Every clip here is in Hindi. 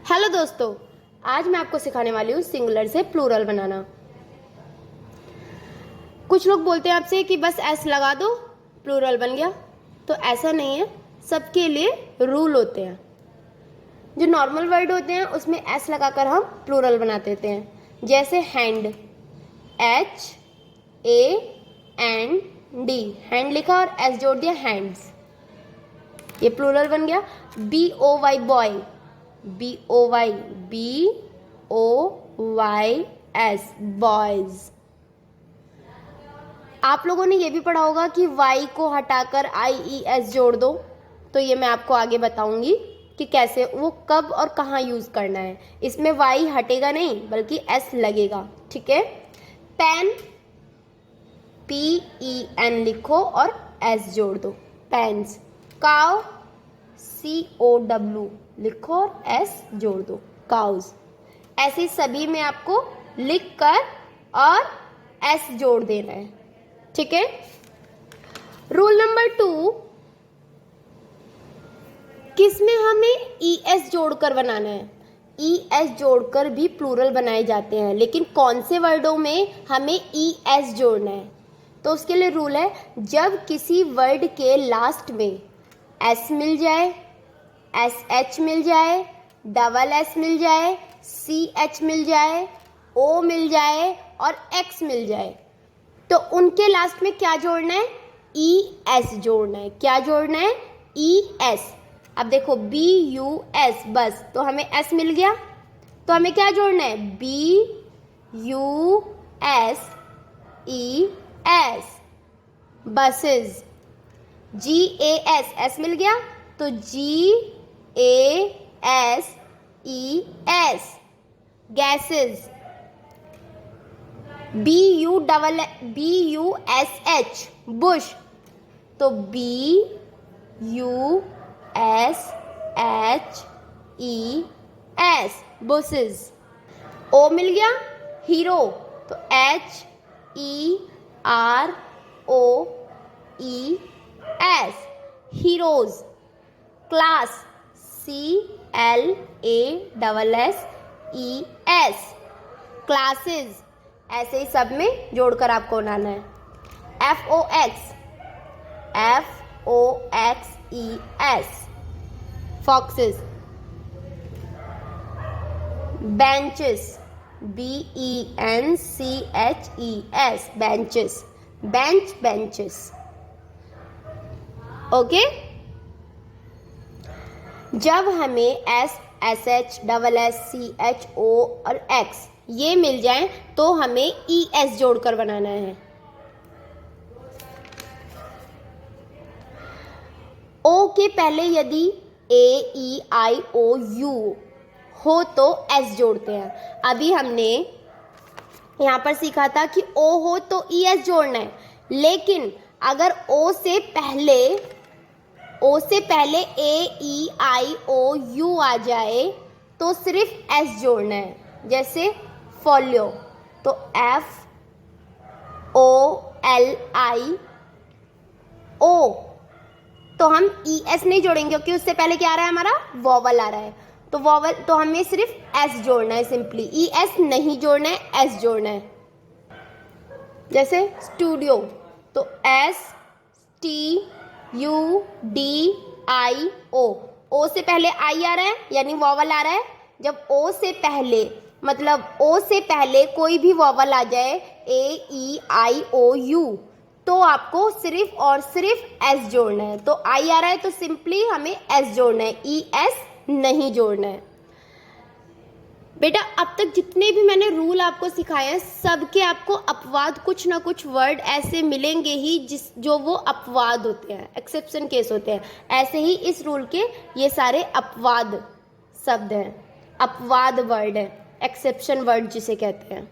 हेलो दोस्तों, आज मैं आपको सिखाने वाली हूँ सिंगुलर से प्लूरल बनाना। कुछ लोग बोलते हैं आपसे कि बस एस लगा दो प्लूरल बन गया, तो ऐसा नहीं है। सबके लिए रूल होते हैं। जो नॉर्मल वर्ड होते हैं उसमें एस लगाकर हम प्लूरल बना देते हैं। जैसे हैंड, HAND, हैंड लिखा और एस जोड़ दिया, हैंड्स, ये प्लूरल बन गया। BOY boy, BOYS boys. आप लोगों ने ये भी पढ़ा होगा कि Y को हटाकर IES जोड़ दो, तो ये मैं आपको आगे बताऊंगी कि कैसे, वो कब और कहाँ यूज करना है। इसमें Y हटेगा नहीं बल्कि S लगेगा, ठीक है। पेन, PEN लिखो और S जोड़ दो, पेन्स। काव, COW लिखो और S जोड़ दो, काउज। ऐसे सभी में आपको लिख कर और S जोड़ देना है, ठीक है। रूल नंबर 2, किसमें हमें ES जोड़कर बनाना है। ES जोड़कर भी प्लूरल बनाए जाते हैं, लेकिन कौन से वर्डों में हमें ES जोड़ना है, तो उसके लिए रूल है, जब किसी वर्ड के लास्ट में S मिल जाए, SH मिल जाए, डबल S मिल जाए, CH मिल जाए, O मिल जाए और X मिल जाए, तो उनके लास्ट में क्या जोड़ना है, ES जोड़ना है। क्या जोड़ना है, ES। अब देखो BUS, बस, तो हमें S मिल गया, तो हमें क्या जोड़ना है, BUSES, बसेस। GAS, S मिल गया, तो GASES, गैसेस। BUSH, बुश, तो BUSHES, बुसेस। O मिल गया, हीरो, तो HEROES, heroes. Class, CLASSES, classes. ऐसे ही सब में जोड़कर आपको बनाना है। FOXES, foxes. Benches, BENCHES, benches, benches, okay. जब हमें S, SH, double S, CH, O और X ये मिल जाए तो हमें ES जोड़कर बनाना है। O के पहले यदि AEIOU हो तो S जोड़ते हैं। अभी हमने यहाँ पर सीखा था कि O हो तो ES जोड़ना है, लेकिन अगर O से पहले AEIOU आ जाए तो सिर्फ S जोड़ना है। जैसे फॉलियो, तो FOLIO, तो हम ES नहीं जोड़ेंगे क्योंकि उससे पहले क्या आ रहा है, हमारा वॉवल आ रहा है, तो वॉवल, तो हमें सिर्फ S जोड़ना है, सिंपली ES नहीं जोड़ना है, S जोड़ना है। जैसे स्टूडियो, तो STUDIO, O से पहले I आ रहा है यानी वॉवल आ रहा है। जब O से पहले, मतलब O से पहले कोई भी वॉवल आ जाए, AEIOU, तो आपको सिर्फ और सिर्फ S जोड़ना है। तो I आ रहा है तो सिंपली हमें S जोड़ना है, ES नहीं जोड़ना है। बेटा, अब तक जितने भी मैंने रूल आपको सिखाए हैं, सबके आपको अपवाद, कुछ ना कुछ वर्ड ऐसे मिलेंगे ही जो वो अपवाद होते हैं, एक्सेप्शन केस होते हैं। ऐसे ही इस रूल के ये सारे अपवाद शब्द हैं, अपवाद वर्ड है, एक्सेप्शन वर्ड जिसे कहते हैं।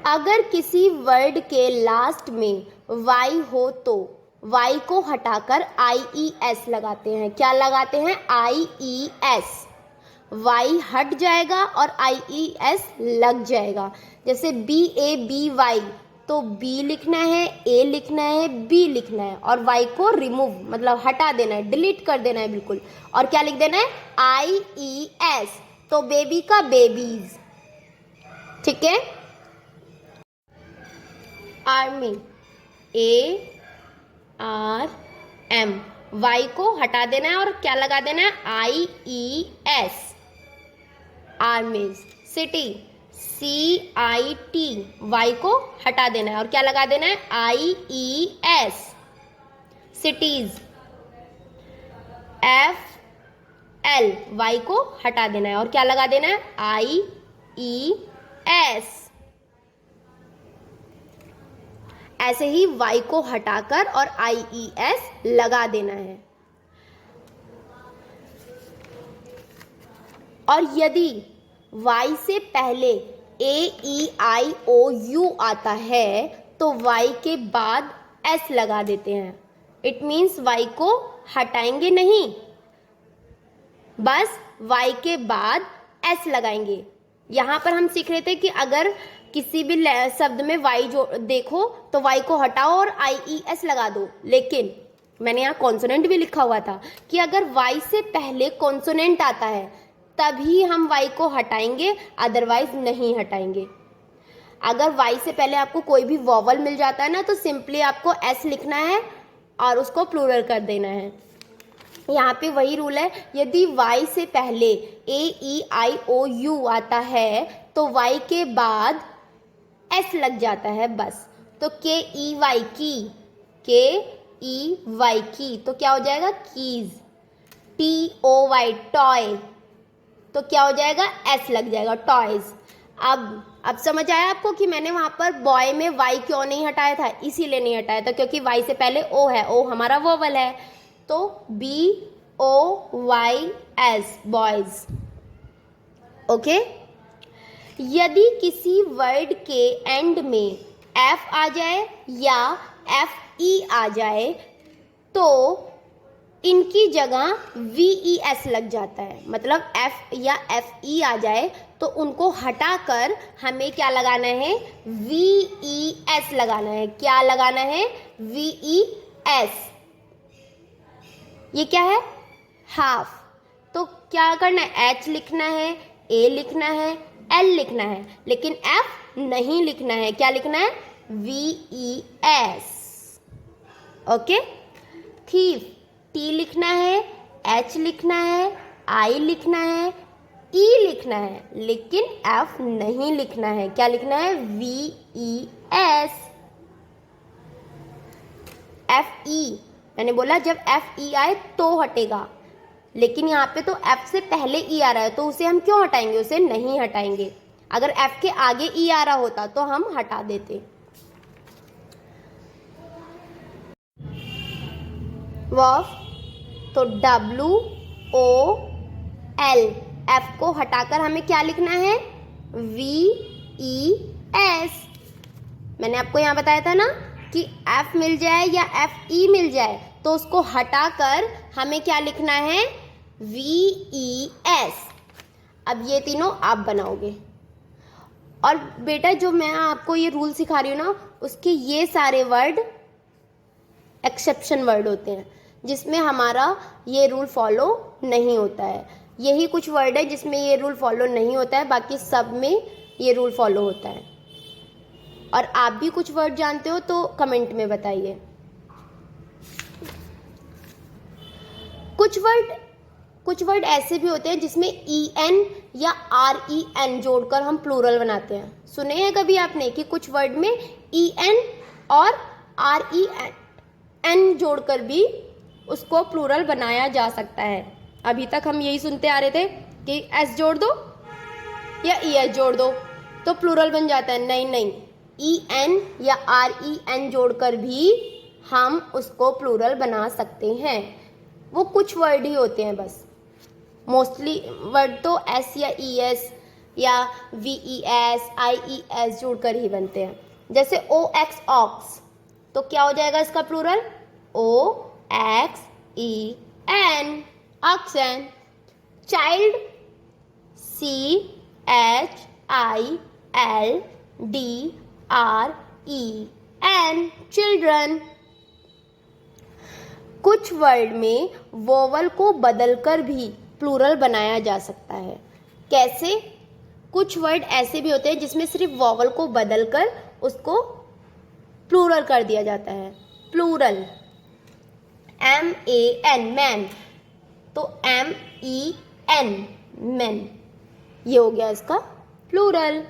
अगर किसी वर्ड के लास्ट में Y हो तो Y को हटाकर IES लगाते हैं। क्या लगाते हैं, IES। Y हट जाएगा और IES लग जाएगा। जैसे BABY, तो बी लिखना है, ए लिखना है, बी लिखना है और वाई को रिमूव मतलब हटा देना है, डिलीट कर देना है बिल्कुल। और क्या लिख देना है? आई ई एस, तो बेबी का बेबीज। ठीक है। Army, A R M, Y को हटा देना है और क्या लगा देना है? I E S, armies. City, C I T, Y को हटा देना है और क्या लगा देना है? I E S, cities. F L, Y को हटा देना है और क्या लगा देना है? I E S. ऐसे ही वाई को हटाकर और आई ई एस लगा देना है। और यदि y से पहले ए ई आई ओ यू आता है तो y के बाद s लगा देते हैं। इट मीन्स y को हटाएंगे नहीं, बस y के बाद s लगाएंगे। यहाँ पर हम सीख रहे थे कि अगर किसी भी शब्द में y जो देखो तो y को हटाओ और आई ई एस लगा दो, लेकिन मैंने यहाँ कॉन्सोनेंट भी लिखा हुआ था कि अगर y से पहले कॉन्सोनेंट आता है तभी हम y को हटाएंगे, अदरवाइज नहीं हटाएंगे। अगर y से पहले आपको कोई भी वॉवल मिल जाता है ना तो सिंपली आपको s लिखना है और उसको प्लूरल कर देना है। यहाँ पे वही रूल है, यदि y से पहले ए ई आई ओ यू आता है तो y के बाद s लग जाता है बस। तो के ई वाई की, के ई वाई की, तो क्या हो जाएगा? Keys. T O Y toy, तो क्या हो जाएगा? एस लग जाएगा, टॉयज। अब समझ आया आपको कि मैंने वहां पर बॉय में वाई क्यों नहीं हटाया था? इसीलिए नहीं हटाया था क्योंकि वाई से पहले ओ है, ओ हमारा वोवल है। तो B O Y S, boys. Okay. यदि किसी वर्ड के एंड में एफ आ जाए या एफ ई आ जाए तो इनकी जगह वी ई एस लग जाता है। मतलब एफ या एफ ई आ जाए तो उनको हटाकर हमें क्या लगाना है? वी ई एस लगाना है। क्या लगाना है? V E S. ये क्या है? हाफ। तो क्या करना है? एच लिखना है, ए लिखना है, एल लिखना है, लेकिन एफ नहीं लिखना है। क्या लिखना है? V E S. Okay. Thief, T लिखना है, एच लिखना है, आई लिखना है, ई लिखना है, लेकिन एफ नहीं लिखना है। क्या लिखना है? V E S. F E, मैंने बोला जब एफ ई आए तो हटेगा, लेकिन यहाँ पे तो एफ से पहले ई आ रहा है तो उसे हम क्यों हटाएंगे? उसे नहीं हटाएंगे। अगर एफ के आगे ई आ रहा होता तो हम हटा देते। वर्ब, तो डब्ल्यू ओ एल, एफ को हटाकर हमें क्या लिखना है? V E S. मैंने आपको यहाँ बताया था ना कि एफ मिल जाए या एफ ई मिल जाए तो उसको हटाकर हमें क्या लिखना है? V E S. अब ये तीनों आप बनाओगे। और बेटा जो मैं आपको ये रूल सिखा रही हूँ ना, उसके ये सारे वर्ड एक्सेप्शन वर्ड होते हैं जिसमें हमारा ये रूल फॉलो नहीं होता है। यही कुछ वर्ड है जिसमें ये रूल फॉलो नहीं होता है, बाकी सब में ये रूल फॉलो होता है। और आप भी कुछ वर्ड जानते हो तो कमेंट में बताइए। कुछ वर्ड ऐसे भी होते हैं जिसमें ई एन या आर ई एन जोड़कर हम प्लूरल बनाते हैं। सुने हैं कभी आपने कि कुछ वर्ड में ई एन और आर ई एन जोड़कर भी उसको प्लूरल बनाया जा सकता है। अभी तक हम यही सुनते आ रहे थे कि एस जोड़ दो या ई एस जोड़ दो तो प्लूरल बन जाता है। नहीं नहीं, ई एन या आर ई एन जोड़कर भी हम उसको प्लूरल बना सकते हैं। वो कुछ वर्ड ही होते हैं बस। मोस्टली वर्ड तो एस या ई एस या वी ई एस, आई ई एस जोड़कर ही बनते हैं। जैसे ओ एक्स, ऑक्स, तो क्या हो जाएगा इसका plural? O X E N, oxen. Child, C H I L D R E N, children. कुछ वर्ड में वोवल को बदलकर भी प्लूरल बनाया जा सकता है। कैसे? कुछ वर्ड ऐसे भी होते हैं जिसमें सिर्फ वोवल को बदलकर उसको प्लूरल कर दिया जाता है। प्लूरल, MAN, मैन, तो MEN, मैन, ये हो गया इसका प्लूरल।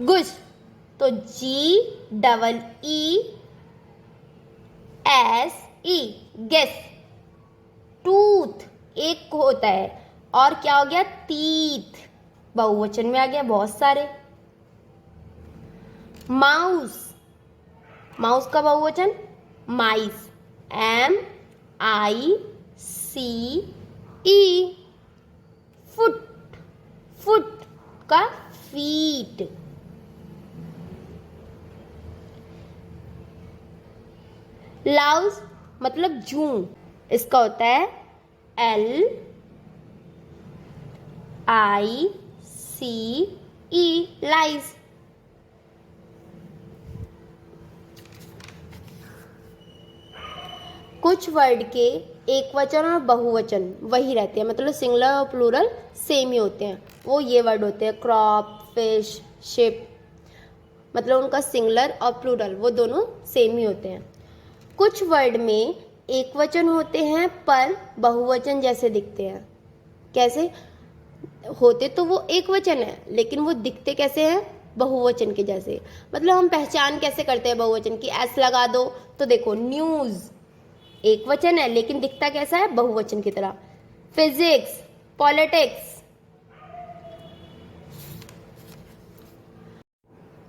गुज, तो GEESE, गेस। टूथ एक को होता है, और क्या हो गया? टीथ, बहुवचन में आ गया बहुत सारे। माउस, माउस का बहुवचन माइस, MICE। फुट, फुट का फीट। लाउस मतलब जूं, इसका होता है LICE, लाइस। कुछ वर्ड के एक वचन और बहुवचन वही रहते हैं, मतलब सिंगुलर और प्लूरल सेम ही होते हैं। वो ये वर्ड होते हैं क्रॉप, फिश, शिप, मतलब उनका सिंगुलर और प्लूरल वो दोनों सेम ही होते हैं। कुछ वर्ड में एक वचन होते हैं पर बहुवचन जैसे दिखते हैं। कैसे? होते तो वो एक वचन है लेकिन वो दिखते कैसे हैं? बहुवचन के जैसे। मतलब हम पहचान कैसे करते हैं बहुवचन की? एस लगा दो तो देखो, न्यूज़ एक वचन है लेकिन दिखता कैसा है? बहुवचन की तरह। Physics, politics.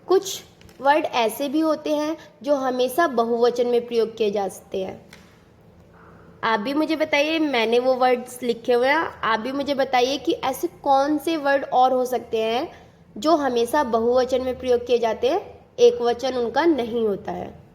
कुछ वर्ड ऐसे भी होते हैं जो हमेशा बहुवचन में प्रयोग किए जा सकते हैं। आप भी मुझे बताइए, मैंने वो वर्ड्स लिखे हुए हैं, आप भी मुझे बताइए कि ऐसे कौन से वर्ड और हो सकते हैं जो हमेशा बहुवचन में प्रयोग किए जाते हैं, एक वचन उनका नहीं होता है।